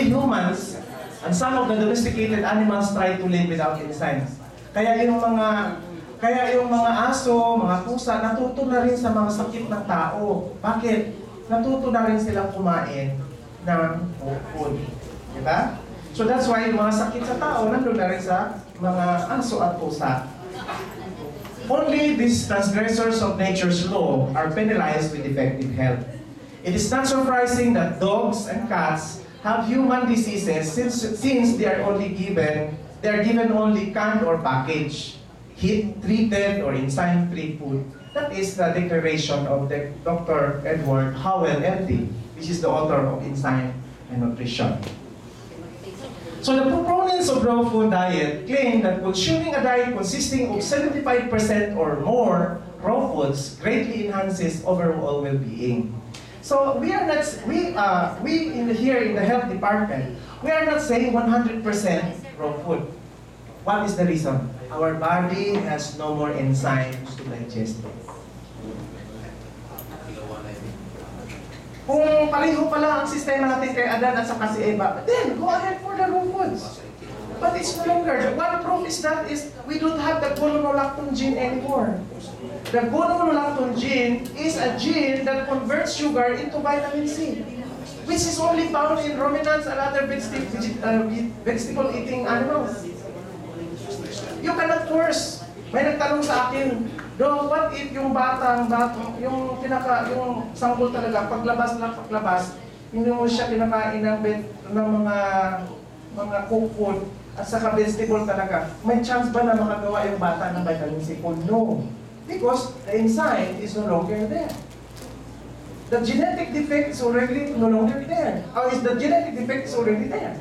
we humans and some of the domesticated animals try to live without enzymes. Kaya yung mga aso, mga pusa, natuto na rin sa mga sakit ng tao. Bakit? Natuto na rin silang kumain ng food. Diba? So that's why yung mga sakit sa tao, nandun na rin sa mga aso at pusa. Only these transgressors of nature's law are penalized with defective health. It is not surprising that dogs and cats have human diseases since they are given only canned or packaged, heat-treated or enzyme-free food. That is the declaration of the Dr. Edward Howell, MD, which is the author of Enzyme and Nutrition. So the proponents of raw food diet claim that consuming a diet consisting of 75% or more raw foods greatly enhances overall well-being. So we are not, here in the health department, we are not saying 100% raw food. What is the reason? Our body has no more enzymes to digest it. Kung pareho pala ang sistema natin kay Adan at saka si Eva, then go ahead for the raw foods. But it's no longer. One proof is that we don't have the gononolactone gene anymore. The gononolactone gene is a gene that converts sugar into vitamin C, which is only found in ruminants and other vegetable-eating animals. You cannot force. May nagtanong sa akin, Dok, what if yung yung sanggol talaga, paglabas, hindi mo siya kinakain ng mga cooked food at saka vegetable talaga. May chance ba na makagawa yung bata ng vitamin C? Oh, no. Because the enzyme is no longer there. The genetic defect is already no longer there. Or is the genetic defect is already there?